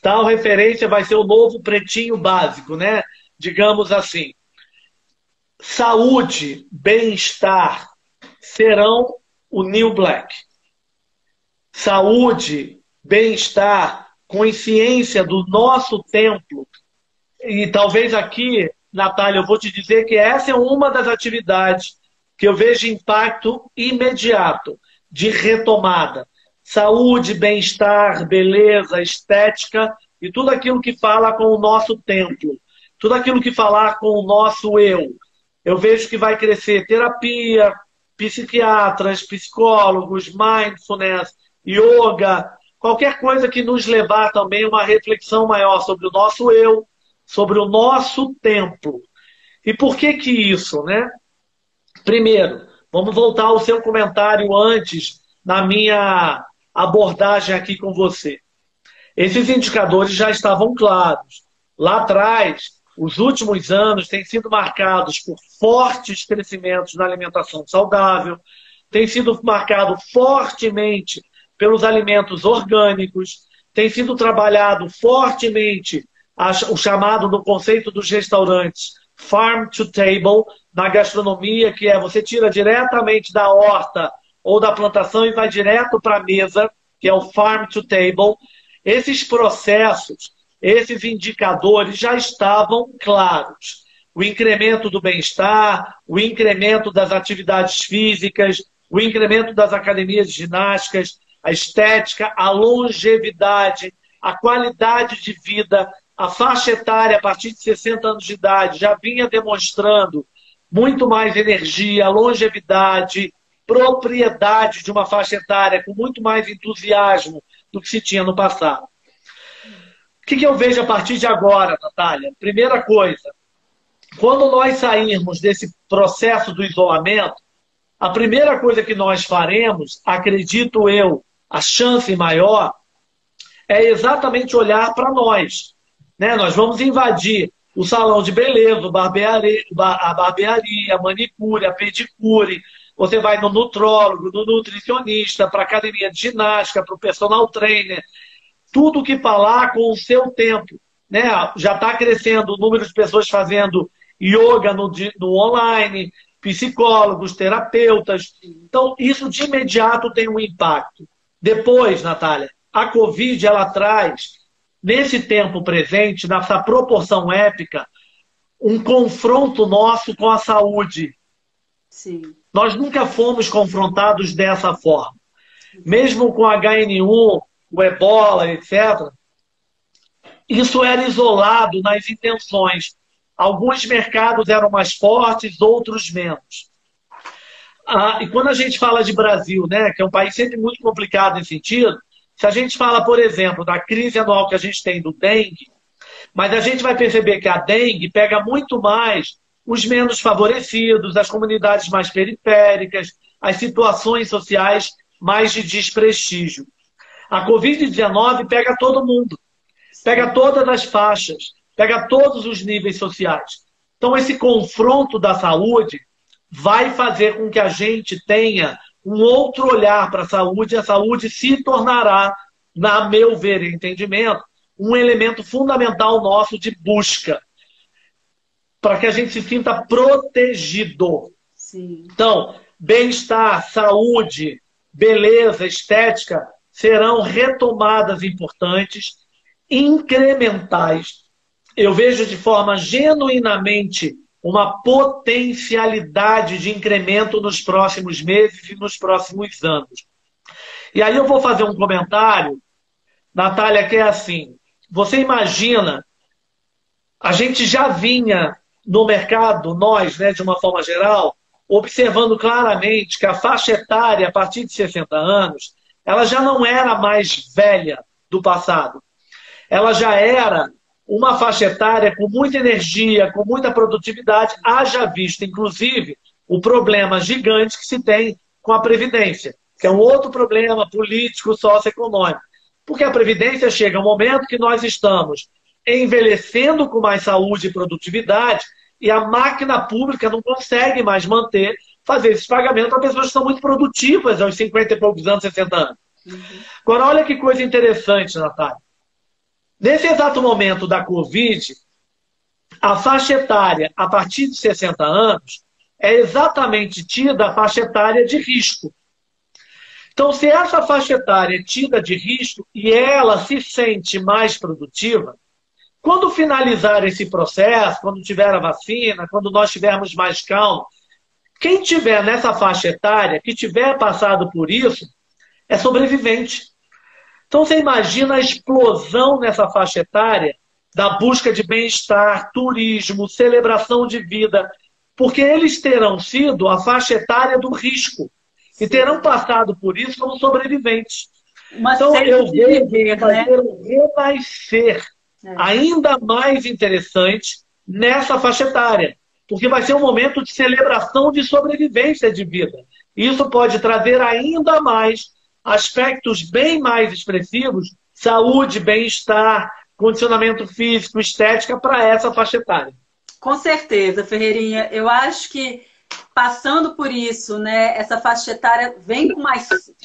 tal referência vai ser o novo pretinho básico, né? Digamos assim. Saúde, bem-estar serão o New Black. Saúde, bem-estar, consciência do nosso templo. E talvez aqui, Natália, eu vou te dizer que essa é uma das atividades que eu vejo impacto imediato de retomada. Saúde, bem-estar, beleza, estética e tudo aquilo que fala com o nosso templo. Tudo aquilo que falar com o nosso eu. Eu vejo que vai crescer terapia, psiquiatras, psicólogos, mindfulness, yoga, qualquer coisa que nos levar também a uma reflexão maior sobre o nosso eu, sobre o nosso templo. E por que isso, né? Primeiro, vamos voltar ao seu comentário antes, na minha abordagem aqui com você. Esses indicadores já estavam claros. Lá atrás, os últimos anos têm sido marcados por fortes crescimentos na alimentação saudável, tem sido marcado fortemente pelos alimentos orgânicos, tem sido trabalhado fortemente o chamado no conceito dos restaurantes farm to table, na gastronomia, que é você tira diretamente da horta ou da plantação e vai direto para a mesa, que é o farm to table. Esses processos, esses indicadores já estavam claros. O incremento do bem-estar, o incremento das atividades físicas, o incremento das academias de ginásticas, a estética, a longevidade, a qualidade de vida, a faixa etária a partir de 60 anos de idade já vinha demonstrando muito mais energia, longevidade, propriedade de uma faixa etária com muito mais entusiasmo do que se tinha no passado. O que eu vejo a partir de agora, Natália? Primeira coisa, quando nós sairmos desse processo do isolamento, a primeira coisa que nós faremos, acredito eu, a chance maior, é exatamente olhar para nós. Né? Nós vamos invadir o salão de beleza, a barbearia, a manicure, a pedicure. Você vai no nutrólogo, no nutricionista, para a academia de ginástica, para o personal trainer. Tudo que falar com o seu tempo. Né? Já está crescendo o número de pessoas fazendo yoga no online, psicólogos, terapeutas. Então, isso de imediato tem um impacto. Depois, Natália, a Covid, ela traz, nesse tempo presente, nessa proporção épica, um confronto nosso com a saúde. Sim. Nós nunca fomos confrontados dessa forma. Mesmo com HN1, o ebola, etc., isso era isolado nas intenções. Alguns mercados eram mais fortes, outros menos. E quando a gente fala de Brasil, né, que é um país sempre muito complicado nesse sentido, se a gente fala, por exemplo, da crise anual que a gente tem do dengue, mas a gente vai perceber que a dengue pega muito mais os menos favorecidos, as comunidades mais periféricas, as situações sociais mais de desprestígio. A Covid-19 pega todo mundo, pega todas as faixas, pega todos os níveis sociais. Então, esse confronto da saúde vai fazer com que a gente tenha um outro olhar para a saúde, e a saúde se tornará, na meu ver e entendimento, um elemento fundamental nosso de busca, para que a gente se sinta protegido. Sim. Então, bem-estar, saúde, beleza, estética, serão retomadas importantes, incrementais. Eu vejo de forma genuinamente uma potencialidade de incremento nos próximos meses e nos próximos anos. E aí eu vou fazer um comentário, Natália, que é assim: você imagina, a gente já vinha no mercado, nós, né, de uma forma geral, observando claramente que a faixa etária a partir de 60 anos, ela já não era mais velha do passado. Ela já era uma faixa etária com muita energia, com muita produtividade, haja visto, inclusive, o problema gigante que se tem com a Previdência, que é um outro problema político, socioeconômico. Porque a Previdência chega um momento que nós estamos envelhecendo com mais saúde e produtividade e a máquina pública não consegue mais fazer esses pagamentos para pessoas que são muito produtivas aos 50 e poucos anos, 60 anos. Agora, olha que coisa interessante, Natália. Nesse exato momento da Covid, a faixa etária a partir de 60 anos é exatamente tida a faixa etária de risco. Então, se essa faixa etária é tida de risco e ela se sente mais produtiva, quando finalizar esse processo, quando tiver a vacina, quando nós tivermos mais calma, quem tiver nessa faixa etária, que tiver passado por isso, é sobrevivente. Então você imagina a explosão nessa faixa etária da busca de bem-estar, turismo, celebração de vida, porque eles terão sido a faixa etária do risco e terão passado por isso como sobreviventes. Então eu vejo fazer um renascer ainda mais interessante nessa faixa etária, porque vai ser um momento de celebração de sobrevivência de vida. Isso pode trazer ainda mais aspectos bem mais expressivos, saúde, bem-estar, condicionamento físico, estética, para essa faixa etária. Com certeza, Ferreirinha. Eu acho que passando por isso, né, essa faixa etária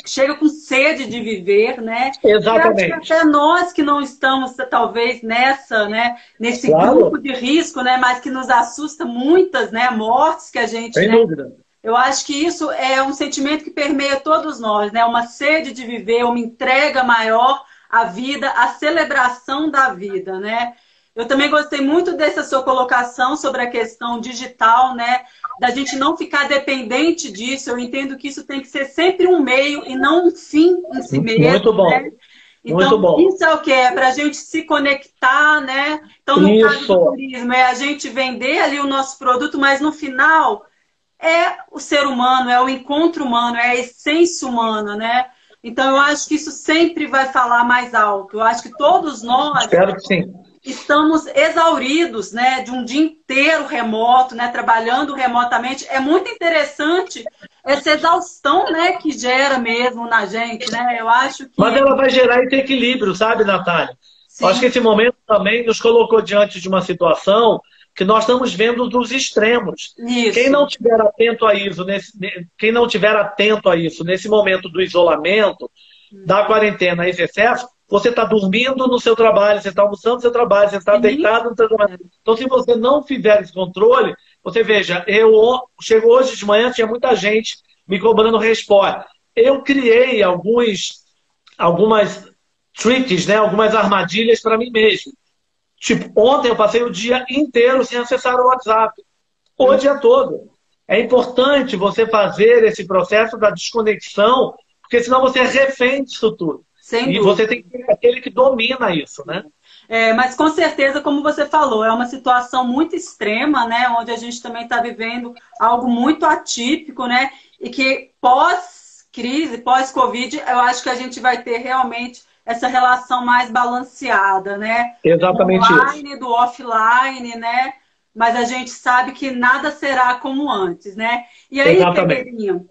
chega com sede de viver, né? Exatamente. E acho que até nós que não estamos, talvez, nesse claro, grupo de risco, né, mas que nos assusta muitas, né, mortes que a gente... Sem dúvida. Eu acho que isso é um sentimento que permeia todos nós, né? Uma sede de viver, uma entrega maior à vida, a celebração da vida, né? Eu também gostei muito dessa sua colocação sobre a questão digital, né? Da gente não ficar dependente disso. Eu entendo que isso tem que ser sempre um meio e não um fim em si mesmo. Muito bom. Né? Então, muito bom. Isso é o que é, para a gente se conectar, né? Então, no caso do turismo, é a gente vender ali o nosso produto, mas no final é o ser humano, é o encontro humano, é a essência humana, né? Então, eu acho que isso sempre vai falar mais alto. Eu acho que todos nós... Espero que sim. Estamos exauridos, né, de um dia inteiro remoto, né, trabalhando remotamente. É muito interessante essa exaustão, né, que gera mesmo na gente, né? Eu acho que... Mas ela vai gerar esse equilíbrio, sabe, Natália? Eu acho que esse momento também nos colocou diante de uma situação que nós estamos vendo dos extremos. Isso. Quem não tiver atento a isso nesse momento do isolamento, da quarentena, esse excesso, você está dormindo no seu trabalho, você está almoçando no seu trabalho, você está deitado no seu trabalho. Então, se você não fizer esse controle, você veja, chegou hoje de manhã, tinha muita gente me cobrando resposta. Eu criei algumas tricks, né, algumas armadilhas para mim mesmo. Tipo, ontem eu passei o dia inteiro sem acessar o WhatsApp. O dia todo. É importante você fazer esse processo da desconexão, porque senão você é refém disso tudo. E você tem que ser aquele que domina isso, né? Mas com certeza, como você falou, é uma situação muito extrema, né? Onde a gente também está vivendo algo muito atípico, né? E que pós-crise, pós-Covid, eu acho que a gente vai ter realmente essa relação mais balanceada, né? Exatamente do online, isso. Do offline, né? Mas a gente sabe que nada será como antes, né? E aí, Ferreirinha,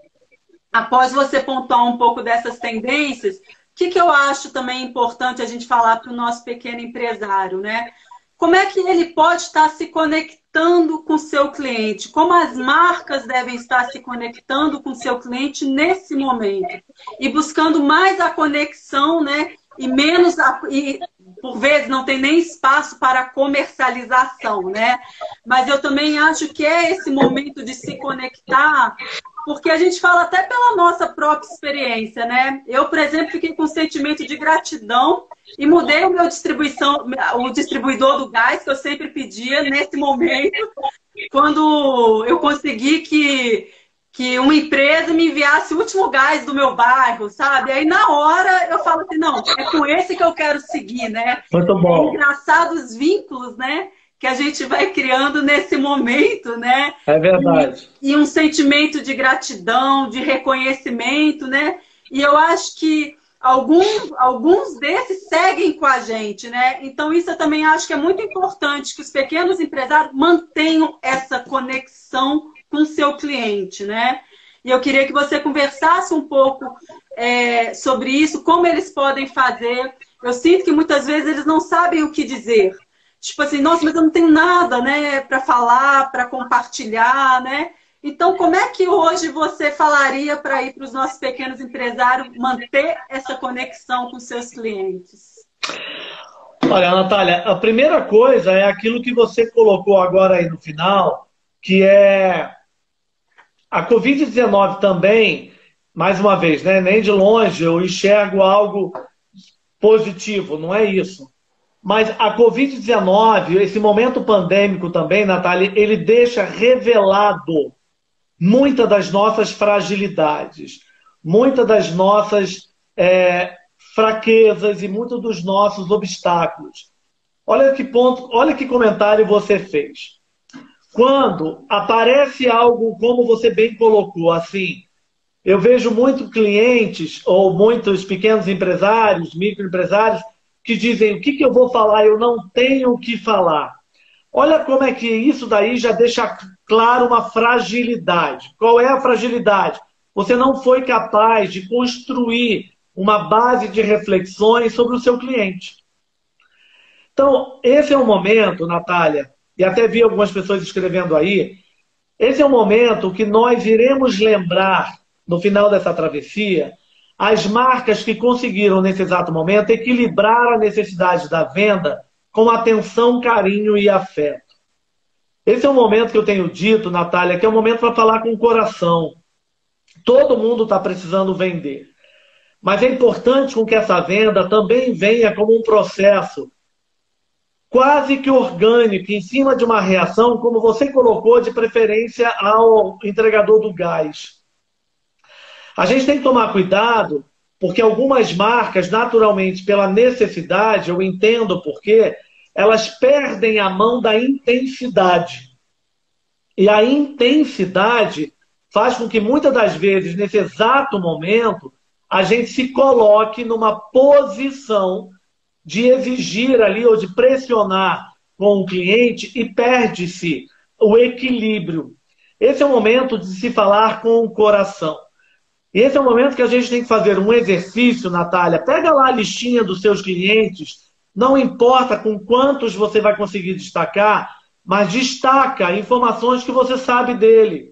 após você pontuar um pouco dessas tendências, o que eu acho também importante a gente falar para o nosso pequeno empresário, né? Como é que ele pode estar se conectando com o seu cliente? Como as marcas devem estar se conectando com o seu cliente nesse momento? E buscando mais a conexão, né? E menos, e por vezes não tem nem espaço para comercialização, né? Mas eu também acho que é esse momento de se conectar porque a gente fala até pela nossa própria experiência, né? Eu, por exemplo, fiquei com um sentimento de gratidão e mudei o distribuidor do gás que eu sempre pedia nesse momento, quando eu consegui que uma empresa me enviasse o último gás do meu bairro, sabe? Aí na hora eu falo assim, não, é com esse que eu quero seguir, né? Muito É bom. engraçado os vínculos, né? Que a gente vai criando nesse momento, né? É verdade. E um sentimento de gratidão, de reconhecimento, né? E eu acho que alguns desses seguem com a gente, né? Então, isso eu também acho que é muito importante que os pequenos empresários mantenham essa conexão com o seu cliente, né? E eu queria que você conversasse um pouco sobre isso, como eles podem fazer. Eu sinto que muitas vezes eles não sabem o que dizer. Tipo assim, nossa, mas eu não tenho nada, né, para falar, para compartilhar, né? Então, como é que hoje você falaria para ir para os nossos pequenos empresários manter essa conexão com seus clientes? Olha, Natália, a primeira coisa é aquilo que você colocou agora aí no final, que é a Covid-19 também, mais uma vez, né? Nem de longe eu enxergo algo positivo, não é isso. Mas a Covid-19, esse momento pandêmico também, Natália, ele deixa revelado muitas das nossas fragilidades, muitas das nossas fraquezas e muitos dos nossos obstáculos. Olha que ponto, olha que comentário você fez. Quando aparece algo, como você bem colocou, assim, eu vejo muitos clientes ou muitos pequenos empresários, microempresários, que dizem o que eu vou falar, eu não tenho o que falar. Olha como é que isso daí já deixa claro uma fragilidade. Qual é a fragilidade? Você não foi capaz de construir uma base de reflexões sobre o seu cliente. Então, esse é o momento, Natália, e até vi algumas pessoas escrevendo aí, esse é o momento que nós iremos lembrar, no final dessa travessia, as marcas que conseguiram, nesse exato momento, equilibrar a necessidade da venda com atenção, carinho e afeto. Esse é o momento que eu tenho dito, Natália, que é o momento para falar com o coração. Todo mundo está precisando vender. Mas é importante com que essa venda também venha como um processo quase que orgânico, em cima de uma reação, como você colocou, de preferência ao entregador do gás. A gente tem que tomar cuidado, porque algumas marcas, naturalmente, pela necessidade, eu entendo por quê, elas perdem a mão da intensidade. E a intensidade faz com que, muitas das vezes, nesse exato momento, a gente se coloque numa posição de exigir ali ou de pressionar com o cliente e perde-se o equilíbrio. Esse é o momento de se falar com o coração. Esse é o momento que a gente tem que fazer um exercício, Natália. Pega lá a listinha dos seus clientes, não importa com quantos você vai conseguir destacar, mas destaca informações que você sabe dele.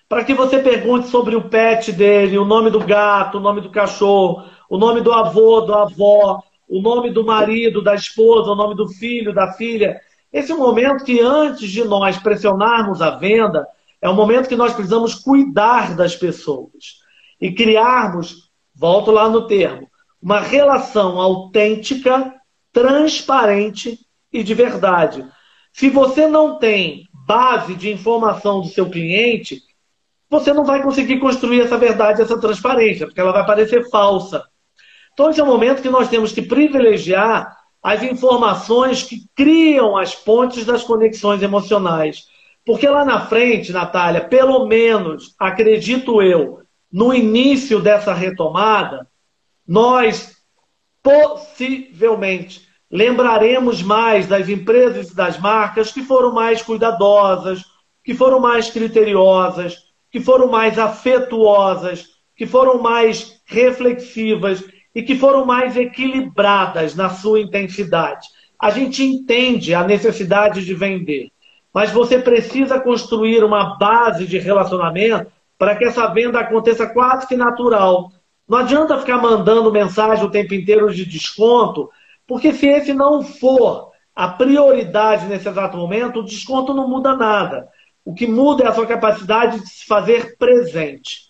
Para que você pergunte sobre o pet dele, o nome do gato, o nome do cachorro, o nome do avô, da avó, o nome do marido, da esposa, o nome do filho, da filha. Esse é um momento que, antes de nós pressionarmos a venda, é um momento que nós precisamos cuidar das pessoas e criarmos, volto lá no termo, uma relação autêntica, transparente e de verdade. Se você não tem base de informação do seu cliente, você não vai conseguir construir essa verdade, essa transparência, porque ela vai parecer falsa. Então, esse é o momento que nós temos que privilegiar as informações que criam as pontes das conexões emocionais. Porque lá na frente, Natália, pelo menos, acredito eu, no início dessa retomada, nós possivelmente lembraremos mais das empresas e das marcas que foram mais cuidadosas, que foram mais criteriosas, que foram mais afetuosas, que foram mais reflexivas e que foram mais equilibradas na sua intensidade. A gente entende a necessidade de vender, mas você precisa construir uma base de relacionamento para que essa venda aconteça quase que natural. Não adianta ficar mandando mensagem o tempo inteiro de desconto, porque se esse não for a prioridade nesse exato momento, o desconto não muda nada. O que muda é a sua capacidade de se fazer presente,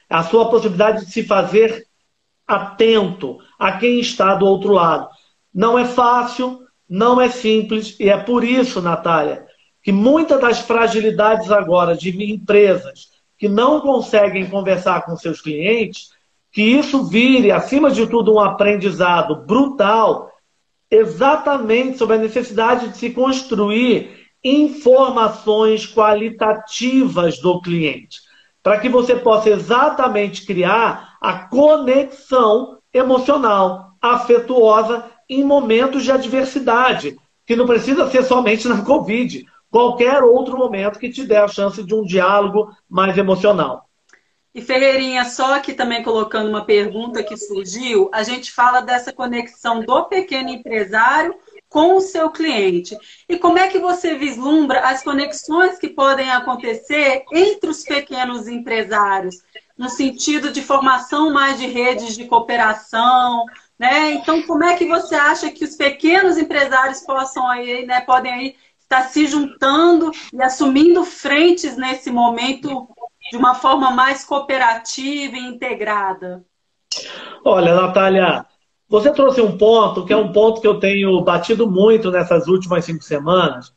a sua possibilidade de se fazer atento a quem está do outro lado. Não é fácil, não é simples, e é por isso, Natália, que muitas das fragilidades agora de empresas que não conseguem conversar com seus clientes, que isso vire, acima de tudo, um aprendizado brutal, exatamente sobre a necessidade de se construir informações qualitativas do cliente, para que você possa exatamente criar a conexão emocional, afetuosa em momentos de adversidade, que não precisa ser somente na Covid, qualquer outro momento que te dê a chance de um diálogo mais emocional. E Ferreirinha, só aqui também colocando uma pergunta que surgiu, a gente fala dessa conexão do pequeno empresário com o seu cliente. E como é que você vislumbra as conexões que podem acontecer entre os pequenos empresários, no sentido de formação mais de redes de cooperação, né? Então, como é que você acha que os pequenos empresários possam aí, né, podem aí estar se juntando e assumindo frentes nesse momento de uma forma mais cooperativa e integrada? Olha, Natália, você trouxe um ponto que é um ponto que eu tenho batido muito nessas últimas 5 semanas.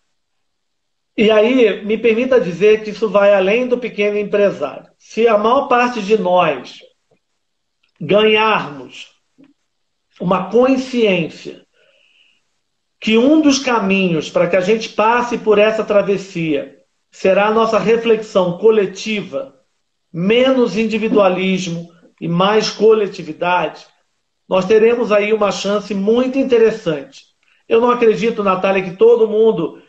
E aí, me permita dizer que isso vai além do pequeno empresário. Se a maior parte de nós ganharmos uma consciência que um dos caminhos para que a gente passe por essa travessia será a nossa reflexão coletiva, menos individualismo e mais coletividade, nós teremos aí uma chance muito interessante. Eu não acredito, Natália, que todo mundo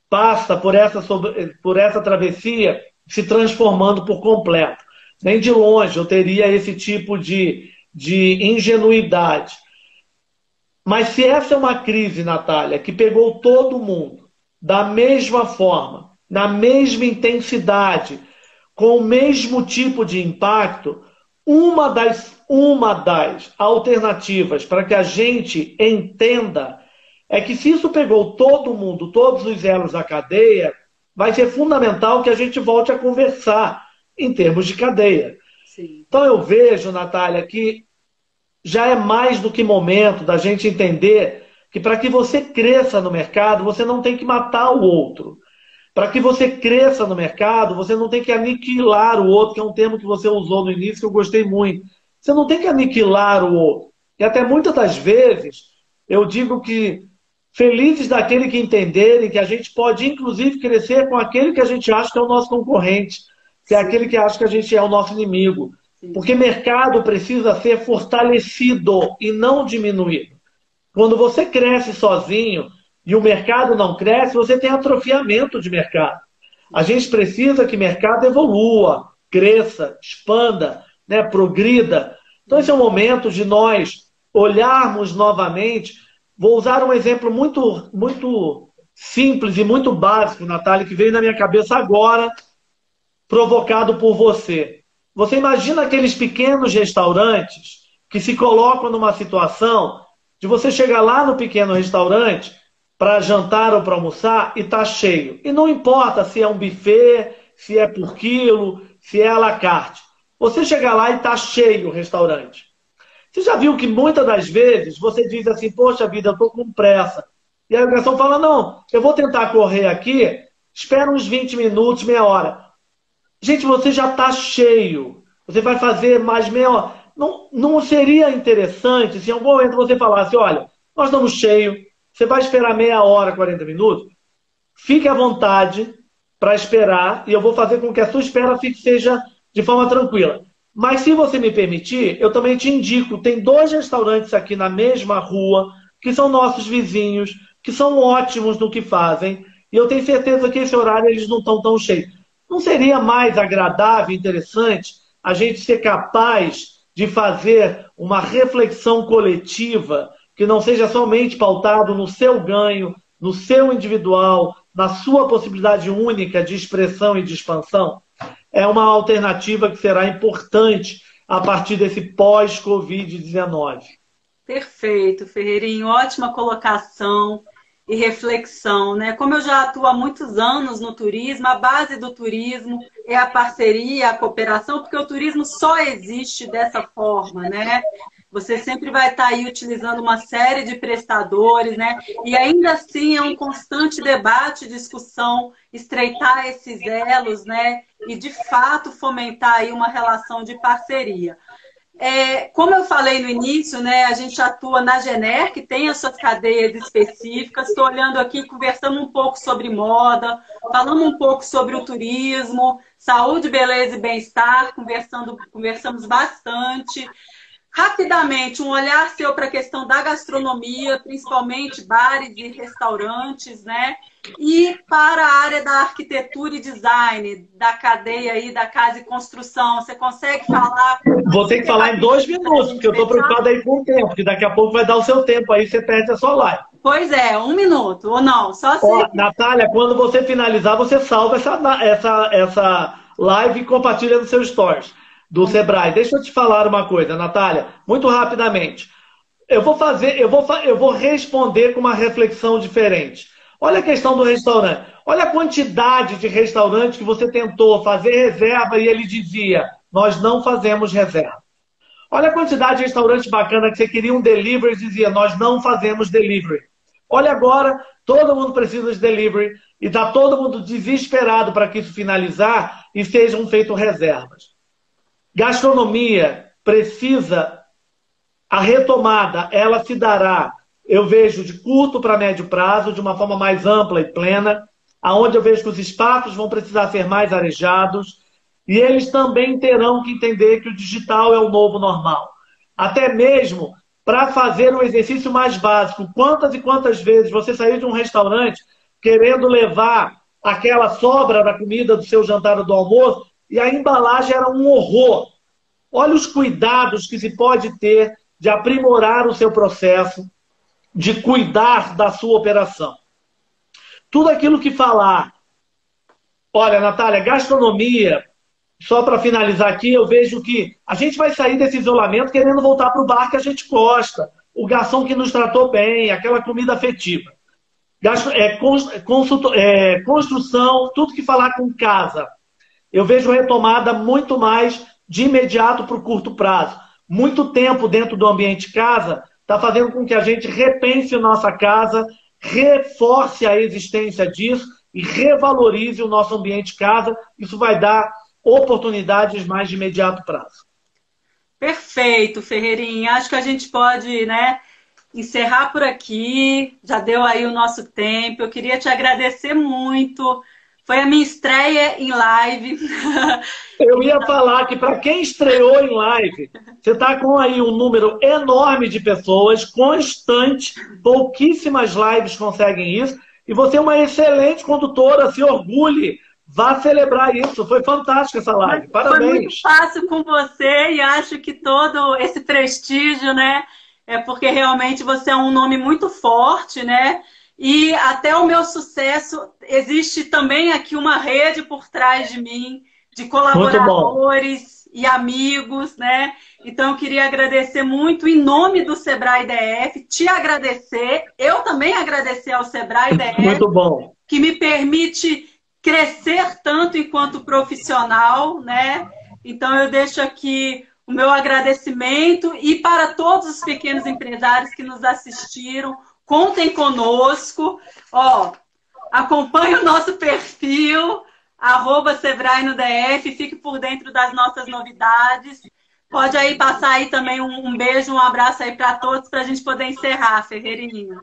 passa por essa travessia se transformando por completo. Nem de longe eu teria esse tipo de ingenuidade. Mas se essa é uma crise, Natália, que pegou todo mundo da mesma forma, na mesma intensidade, com o mesmo tipo de impacto, uma das alternativas para que a gente entenda é que se isso pegou todo mundo, todos os elos da cadeia, vai ser fundamental que a gente volte a conversar em termos de cadeia. Sim. Então eu vejo, Natália, que já é mais do que momento da gente entender que para que você cresça no mercado, você não tem que matar o outro. Para que você cresça no mercado, você não tem que aniquilar o outro, que é um termo que você usou no início que eu gostei muito. Você não tem que aniquilar o outro. E até muitas das vezes, eu digo que felizes daquele que entenderem que a gente pode, inclusive, crescer com aquele que a gente acha que é o nosso concorrente, que é aquele que acha que a gente é o nosso inimigo. Porque mercado precisa ser fortalecido e não diminuído. Quando você cresce sozinho e o mercado não cresce, você tem atrofiamento de mercado. A gente precisa que o mercado evolua, cresça, expanda, né, progrida. Então esse é o momento de nós olharmos novamente. Vou usar um exemplo muito simples e muito básico, Natália, que veio na minha cabeça agora, provocado por você. Você imagina aqueles pequenos restaurantes que se colocam numa situação de você chegar lá no pequeno restaurante para jantar ou para almoçar e tá cheio. E não importa se é um buffet, se é por quilo, se é à la carte. Você chega lá e tá cheio o restaurante. Você já viu que muitas das vezes você diz assim, poxa vida, eu estou com pressa. E a garçom fala, não, eu vou tentar correr aqui, espera uns 20 minutos, meia hora. Gente, você já está cheio. Você vai fazer mais meia hora. Não seria interessante se em algum momento você falasse, olha, nós estamos cheios, você vai esperar meia hora, 40 minutos? Fique à vontade para esperar e eu vou fazer com que a sua espera seja de forma tranquila. Mas se você me permitir, eu também te indico, tem 2 restaurantes aqui na mesma rua, que são nossos vizinhos, que são ótimos no que fazem, e eu tenho certeza que esse horário eles não estão tão cheios. Não seria mais agradável e interessante a gente ser capaz de fazer uma reflexão coletiva que não seja somente pautado no seu ganho, no seu individual, na sua possibilidade única de expressão e de expansão? É uma alternativa que será importante a partir desse pós-Covid-19. Perfeito, Ferreirinho. Ótima colocação. e reflexão, né? Como eu já atuo há muitos anos no turismo, a base do turismo é a parceria, a cooperação, porque o turismo só existe dessa forma, né? Você sempre vai estar aí utilizando uma série de prestadores, né? E ainda assim é um constante debate, discussão, estreitar esses elos, né? E de fato fomentar aí uma relação de parceria. Como eu falei no início, né, a gente atua na Gener, que tem as suas cadeias específicas. Estou olhando aqui, conversando um pouco sobre moda, falando um pouco sobre o turismo, saúde, beleza e bem-estar, conversamos bastante. Rapidamente, um olhar seu para a questão da gastronomia, principalmente bares e restaurantes, né? E para a área da arquitetura e design, da cadeia aí da casa e construção. Você consegue falar? Vou ter que falar em 2 minutos, porque eu estou preocupado aí com o tempo, porque daqui a pouco vai dar o seu tempo aí, você perde a sua live. Pois é, 1 minuto, ou não, só assim. Ó, Natália, quando você finalizar, você salva essa live e compartilha nos seus stories do Sebrae. Deixa eu te falar uma coisa, Natália, muito rapidamente. Eu vou responder com uma reflexão diferente. Olha a questão do restaurante. Olha a quantidade de restaurantes que você tentou fazer reserva e ele dizia: nós não fazemos reserva. Olha a quantidade de restaurantes bacana que você queria um delivery e dizia: nós não fazemos delivery. Olha agora, todo mundo precisa de delivery e está todo mundo desesperado para que isso finalizar e sejam feitas reservas. Gastronomia precisa, a retomada, ela se dará, eu vejo, de curto para médio prazo, de uma forma mais ampla e plena, aonde eu vejo que os espaços vão precisar ser mais arejados e eles também terão que entender que o digital é o novo normal. Até mesmo para fazer um exercício mais básico. Quantas e quantas vezes você saiu de um restaurante querendo levar aquela sobra da comida do seu jantar ou do almoço e a embalagem era um horror. Olha os cuidados que se pode ter de aprimorar o seu processo, de cuidar da sua operação. Tudo aquilo que falar. Olha, Natália, gastronomia, só para finalizar aqui, eu vejo que a gente vai sair desse isolamento querendo voltar para o bar que a gente gosta, o garçom que nos tratou bem, aquela comida afetiva. Construção, tudo que falar com casa. Eu vejo retomada muito mais de imediato para o curto prazo. Muito tempo dentro do ambiente casa está fazendo com que a gente repense nossa casa, reforce a existência disso e revalorize o nosso ambiente casa. Isso vai dar oportunidades mais de imediato prazo. Perfeito, Ferreirinha. Acho que a gente pode, né, encerrar por aqui. Já deu aí o nosso tempo. Eu queria te agradecer muito. Foi a minha estreia em live. Eu ia falar que para quem estreou em live, você está com aí um número enorme de pessoas, constante, pouquíssimas lives conseguem isso, e você é uma excelente condutora, se orgulhe, vá celebrar isso. Foi fantástica essa live, parabéns. Foi muito fácil com você e acho que todo esse prestígio, né, é porque realmente você é um nome muito forte, né? E até o meu sucesso, existe também aqui uma rede por trás de mim, de colaboradores e amigos, né? Então eu queria agradecer muito em nome do Sebrae DF, te agradecer, eu também agradecer ao Sebrae DF, muito bom, que me permite crescer tanto enquanto profissional, né? Então eu deixo aqui o meu agradecimento e para todos os pequenos empresários que nos assistiram, contem conosco, ó, acompanhe o nosso perfil, @Sebrae no DF, fique por dentro das nossas novidades. Pode aí passar aí também um beijo, um abraço aí para todos, para a gente poder encerrar, Ferreirinha.